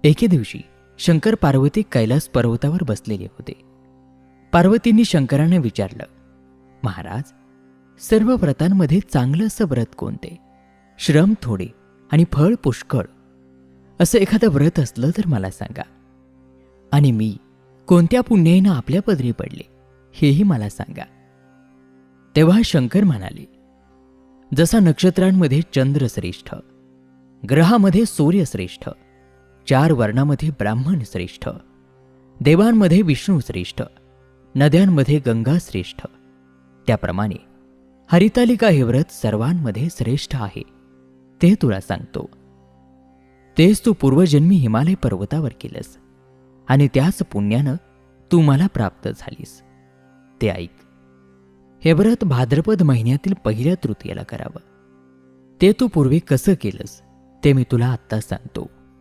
एके दिवशी शंकर पार्वती कैलास पर्वतावर बसलेले होते. पार्वतींनी शंकराने विचारलं, महाराज, सर्व व्रतांमध्ये चांगलं असं व्रत कोणते? श्रम थोडे आणि फळ पुष्कळ असं एखादं व्रत असलं तर मला सांगा. आणि मी कोणत्या पुण्याईनं आपल्या पदरी पडले हेही मला सांगा. तेव्हा शंकर म्हणाले, जसा नक्षत्रांमध्ये चंद्र श्रेष्ठ, ग्रहामध्ये सूर्य श्रेष्ठ, 4 वर्णामध्ये ब्राह्मण श्रेष्ठ, देवांमध्ये विष्णू श्रेष्ठ, नद्यांमध्ये गंगा श्रेष्ठ, त्याप्रमाणे हरितालिका हे व्रत सर्वांमध्ये श्रेष्ठ आहे. ते तुला सांगतो. तेच तू पूर्वजन्मी हिमालय पर्वतावर केलंस आणि त्याच पुण्यानं तू मला प्राप्त झालीस. ते ऐक. हे व्रत भाद्रपद महिन्यातील पहिल्या तृतीयेला करावं. ते तू पूर्वी कसं केलंस ते मी तुला आत्ता सांगतो.